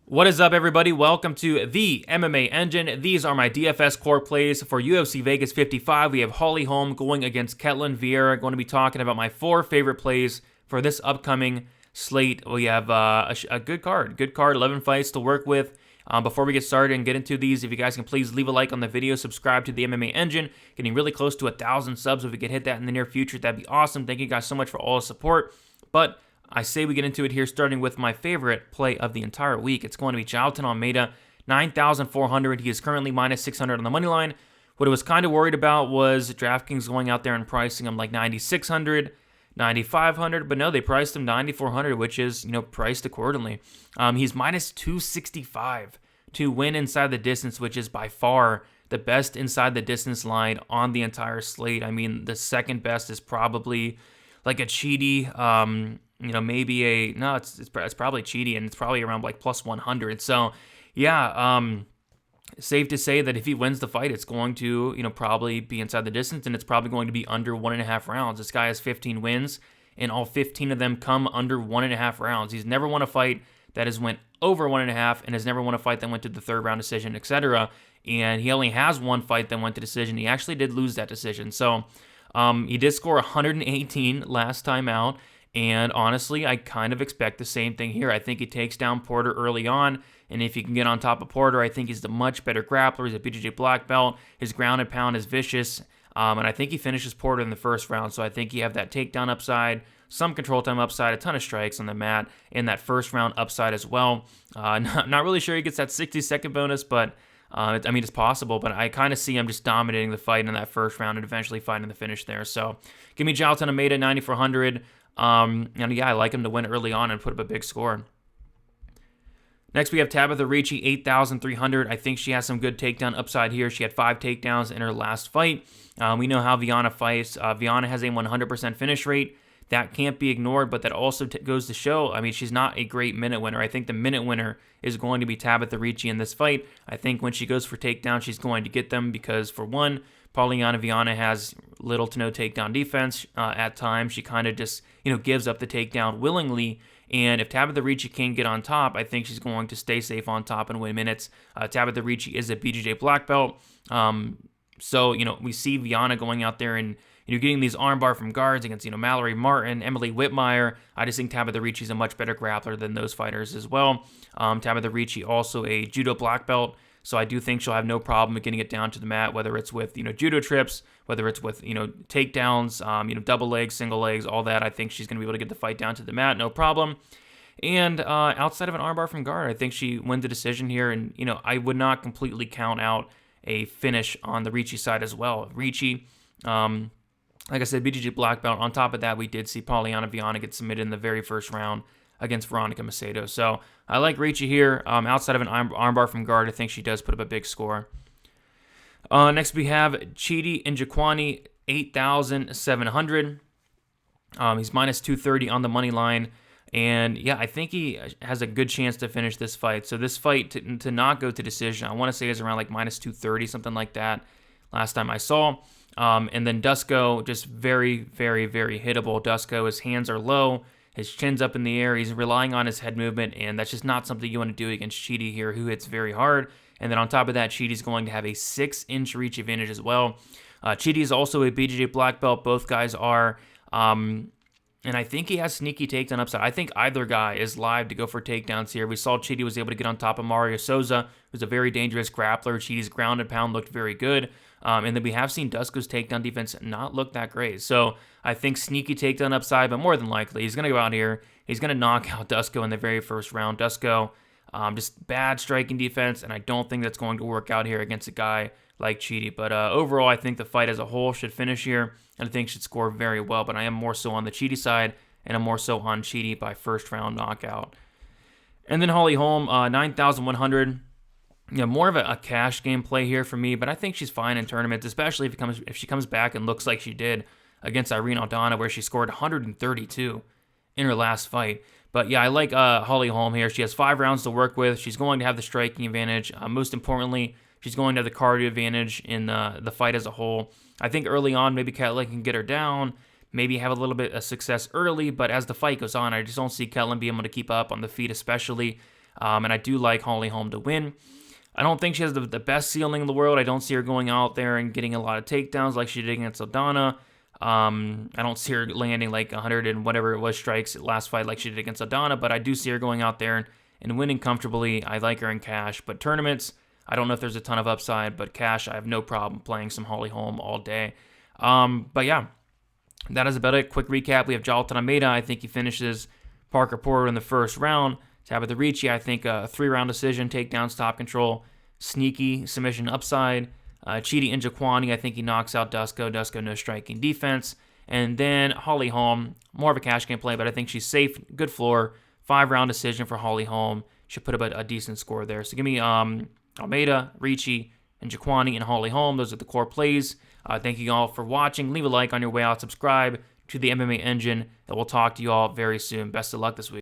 What is up, everybody? Welcome to the MMA Engine. These are my DFS core plays for UFC Vegas 55. We have Holm going against Ketlen Vieira. Going to be talking about my 4 favorite plays for this upcoming slate. We have a good card, 11 fights to work with. Before we get started and get into these, if you guys can please leave a like on the video, subscribe to the MMA Engine. Getting really close to 1,000 subs. If we could hit that in the near future, that'd be awesome. Thank you guys so much for all the support. But I say we get into it here, starting with my favorite play of the entire week. It's going to be Jailton Almeida, 9,400. He is currently minus 600 on the money line. What I was kind of worried about was DraftKings going out there and pricing him like 9,600, 9,500, but no, they priced him 9,400, which is, priced accordingly. He's minus 265 to win inside the distance, which is by far the best inside the distance line on the entire slate. I mean, the second best is probably like a Chidi, maybe it's probably Chidi, and it's probably around like plus 100. So, yeah, safe to say that if he wins the fight, it's going to, probably be inside the distance, and it's probably going to be under 1.5 rounds. This guy has 15 wins, and all 15 of them come under 1.5 rounds. He's never won a fight that has went over 1.5, and has never won a fight that went to the third round decision, etc. And he only has one fight that went to decision. He actually did lose that decision. So, he did score 118 last time out, and honestly, I kind of expect the same thing here. I think he takes down Porter early on, and if he can get on top of Porter, I think he's the much better grappler. He's a BJJ black belt. His ground and pound is vicious, and I think he finishes Porter in the first round, so I think you have that takedown upside, some control time upside, a ton of strikes on the mat, and that first round upside as well. Not really sure he gets that 60-second bonus, but it's possible, but I kind of see him just dominating the fight in that first round and eventually finding the finish there. So give me Jailton Almeida, 9,400. And yeah, I like him to win early on and put up a big score. Next, we have Tabitha Richie, 8,300. I think she has some good takedown upside here. She had 5 takedowns in her last fight. We know how Vieira fights. Vieira has a 100% finish rate. That can't be ignored, but that also goes to show, she's not a great minute winner. I think the minute winner is going to be Tabitha Richie in this fight. I think when she goes for takedown, she's going to get them because, for one, Polyana Vieira has little to no takedown defense at times. She kind of just, gives up the takedown willingly. And if Tabitha Richie can get on top, I think she's going to stay safe on top and win minutes. Tabitha Richie is a BJJ black belt. So, we see Vieira going out there and getting these armbar from guards against, Mallory Martin, Emily Whitmire. I just think Tabitha Richie is a much better grappler than those fighters as well. Tabitha Richie also a judo black belt, so I do think she'll have no problem getting it down to the mat, whether it's with, judo trips, whether it's with, takedowns, double legs, single legs, all that. I think she's going to be able to get the fight down to the mat, no problem. And outside of an armbar from guard, I think she wins the decision here, and, I would not completely count out a finish on the Richie side as well. Richie, like I said, BJJ black belt. On top of that, we did see Polyana Vieira get submitted in the very first round against Veronica Macedo. So I like Richie here. Outside of an armbar from guard, I think she does put up a big score. Next, we have Chidi Njokuani, 8,700. He's minus 230 on the money line. And yeah, I think he has a good chance to finish this fight. So this fight to not go to decision, I want to say is around like minus 230, something like that last time I saw. And then Dusko, just very, very, very hittable. Dusko, his hands are low, his chin's up in the air, he's relying on his head movement, and that's just not something you want to do against Chidi here, who hits very hard. And then on top of that, Chidi's going to have a 6-inch reach advantage as well. Chidi is also a BJJ black belt. Both guys are. And I think he has sneaky takedown upside. I think either guy is live to go for takedowns here. We saw Chidi was able to get on top of Mario Souza, who's a very dangerous grappler. Chidi's ground and pound looked very good. And then we have seen Dusko's takedown defense not look that great. So I think sneaky takedown upside, but more than likely, he's going to go out here. He's going to knock out Dusko in the very first round. Dusko, just bad striking defense, and I don't think that's going to work out here against a guy like Chidi. But overall, I think the fight as a whole should finish here, and I think should score very well. But I am more so on the Chidi side, and I'm more so on Chidi by first round knockout. And then Holm, 9,100. More of a cash game play here for me, but I think she's fine in tournaments, especially if she comes back and looks like she did against Irene Aldana, where she scored 132 in her last fight. But yeah, I like Holm here. She has 5 rounds to work with. She's going to have the striking advantage. Most importantly, she's going to have the cardio advantage in the fight as a whole. I think early on, maybe Ketlen can get her down, maybe have a little bit of success early, but as the fight goes on, I just don't see Ketlen being able to keep up on the feet especially. And I do like Holm to win. I don't think she has the best ceiling in the world. I don't see her going out there and getting a lot of takedowns like she did against Aldana. I don't see her landing like 100 and whatever it was strikes last fight like she did against Aldana, but I do see her going out there and winning comfortably. I like her in cash, but tournaments, I don't know if there's a ton of upside, but cash, I have no problem playing some Holm all day. But yeah, that is about it. Quick recap. We have Jailton Almeida. I think he finishes Parker Porter in the first round. Tabitha Richie, I think a 3-round decision, takedowns, top control, sneaky submission upside. Chidi and Jaquani, I think he knocks out Dusko. Dusko, no striking defense. And then Holm, more of a cash game play, but I think she's safe, good floor. 5-round decision for Holm. Should put up a decent score there. So give me Almeida, Richie, and Jaquani and Holm. Those are the core plays. Thank you all for watching. Leave a like on your way out. Subscribe to the MMA Engine, and we'll talk to you all very soon. Best of luck this week.